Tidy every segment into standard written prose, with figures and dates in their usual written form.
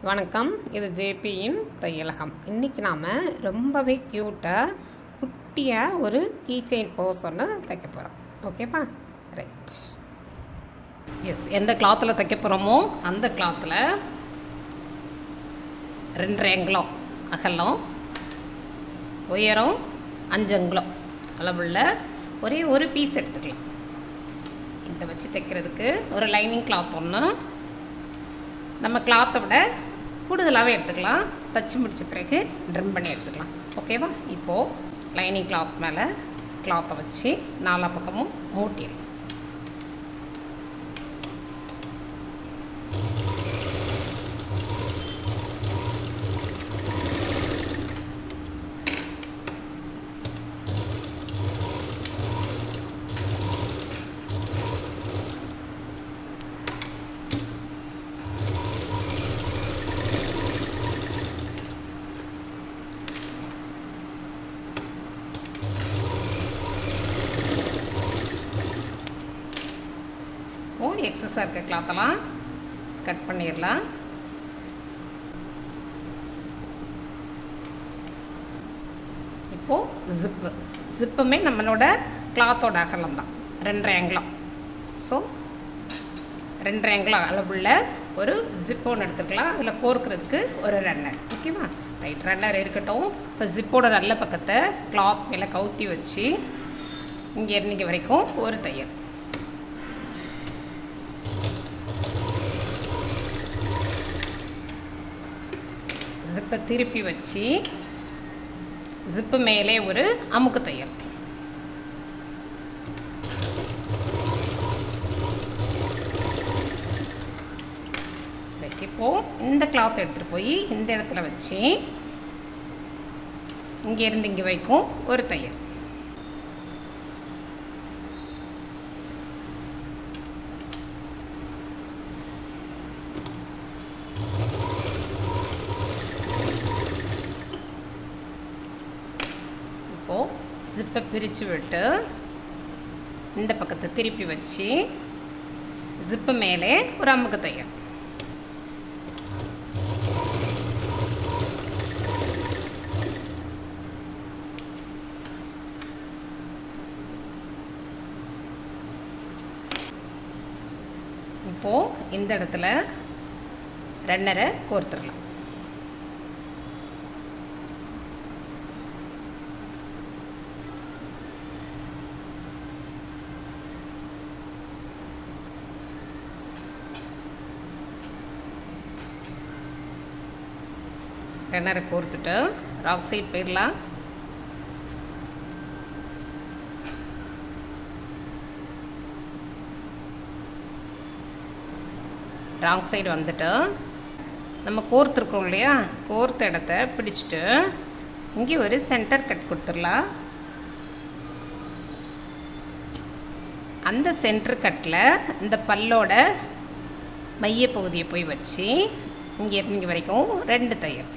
வணக்கம், இது ஜேபியின் யலகம. இன்றைக்கி நாம் ரொம்பவே க்யூட்டாக குட்டியாக ஒரு கீச்செயின் பர்ஸ் ஒன்று தைக்க போகிறோம். ஓகேப்பா, ரைட். எஸ், எந்த கிளாத்தில் தைக்க போகிறோமோ அந்த கிளாத்தில் 2 அங்குலம் அகலம், உயரம் 5 அங்குலம் அளவுள்ள ஒரே ஒரு பீஸ் எடுத்துக்கலாம். இதை வச்சு தைக்கிறதுக்கு ஒரு லைனிங் கிளாத் ஒன்று நம்ம கிளாத்தை விட கூடுதலாகவே எடுத்துக்கலாம். தச்சு முடித்த பிறகு ட்ரிம் பண்ணி எடுத்துக்கலாம். ஓகேவா? இப்போது லைனிங் கிளாத் மேலே கிளாத்தை வச்சு 4 பக்கமும் மூட்டிடலாம். எக்ஸஸாக இருக்க கிளாத்தெல்லாம் கட் பண்ணிடலாம். இப்போது ஜிப்புமே நம்மளோட கிளாத்தோட அகலம் தான் 2 அங்குலம். ஸோ 2 அங்குலம் அளவுள்ள ஒரு ஜிப் ஒன்று எடுத்துக்கலாம். அதில் கோர்க்கிறதுக்கு ஒரு ரன்னர். ஓகேவா? ரைட், ரன்னர் இருக்கட்டும். இப்போ ஜிப்போட நல்ல பக்கத்தை கிளாத் மேலே கவுத்தி வச்சு இங்கே வரைக்கும் ஒரு தையல். ஜிப்பை திருப்பி வச்சு ஜிப்பு மேலே ஒரு அமுக்கு தையல். இப்போ இந்த கிளாத் எடுத்துகிட்டு போய் இந்த இடத்துல வச்சு இங்கேருந்து இங்கே வரைக்கும் ஒரு தையல். ஜிப்பை பிரித்து விட்டு இந்த பக்கத்தை திருப்பி வச்சு ஜிப்பு மேலே ஒரு அமுக்கு தையல். இப்போ இந்த இடத்துல ரன்னரை கோர்த்துடலாம். ரன்னரை கோர்த்துட்டு ராக் சைட் போயிடலாம். ராங் சைடு வந்துட்டு நம்ம கோர்த்துருக்கோம் இல்லையா, கோர்த்த இடத்த பிடிச்சிட்டு இங்கே ஒரு சென்டர் கட் கொடுத்துடலாம். அந்த சென்டர் கட்டில் இந்த பல்லோட மைய பகுதியை போய் வச்சு இங்கே வரைக்கும் 2 தையல்.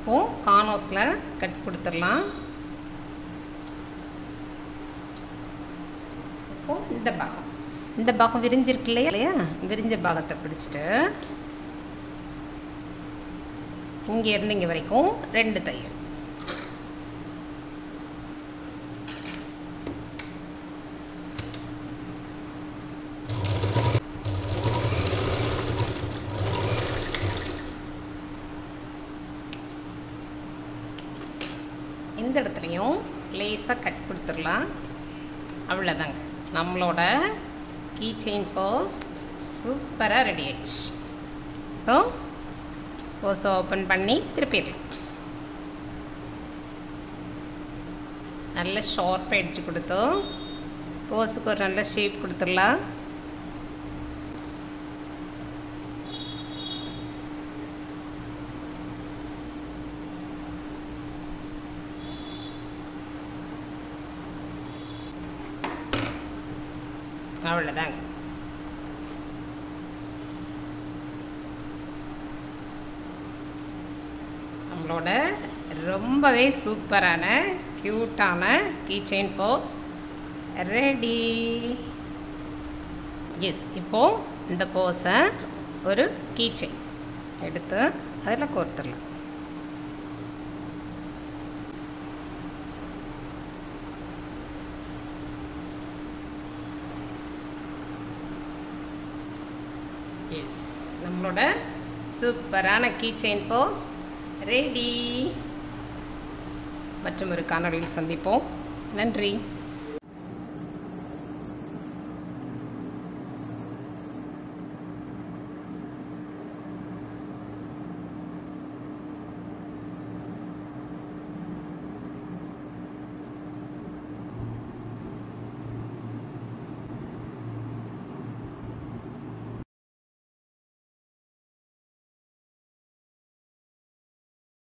இப்போது கார்னர்ஸில் கட் கொடுத்துடலாம். இப்போது இந்த பாகம் விரிஞ்சிருக்கு இல்லையா, விரிஞ்ச பாகத்தை பிடிச்சிட்டு இங்கேருந்து இங்கே வரைக்கும் 2 தையல். இந்த இடத்துலையும் லேசாக கட் கொடுத்துடலாம். அவ்வளோதாங்க, நம்மளோட கீச்செயின் பர்ஸ் சூப்பராக ரெடி ஆயிடுச்சு. இப்போ பர்ஸை ஓப்பன் பண்ணி திருப்பிடலாம். நல்ல ஷார்ப் எட்ஜ் கொடுத்து பர்ஸுக்கு ஒரு நல்ல ஷேப் கொடுத்துடலாம். அவ்வளோதாங்க. நம்மளோட ரொம்பவே சூப்பரான க்யூட்டான கீச்செயின் பர்ஸ் ரெடி. எஸ், இப்போது இந்த பர்ஸை ஒரு கீச்செயின் எடுத்து அதில் கோர்த்துடலாம். எஸ், நம்மளோட சூப்பரான கீச்செயின் பர்ஸ் ரெடி. மற்றும் ஒரு காணொளியில் சந்திப்போம். நன்றி.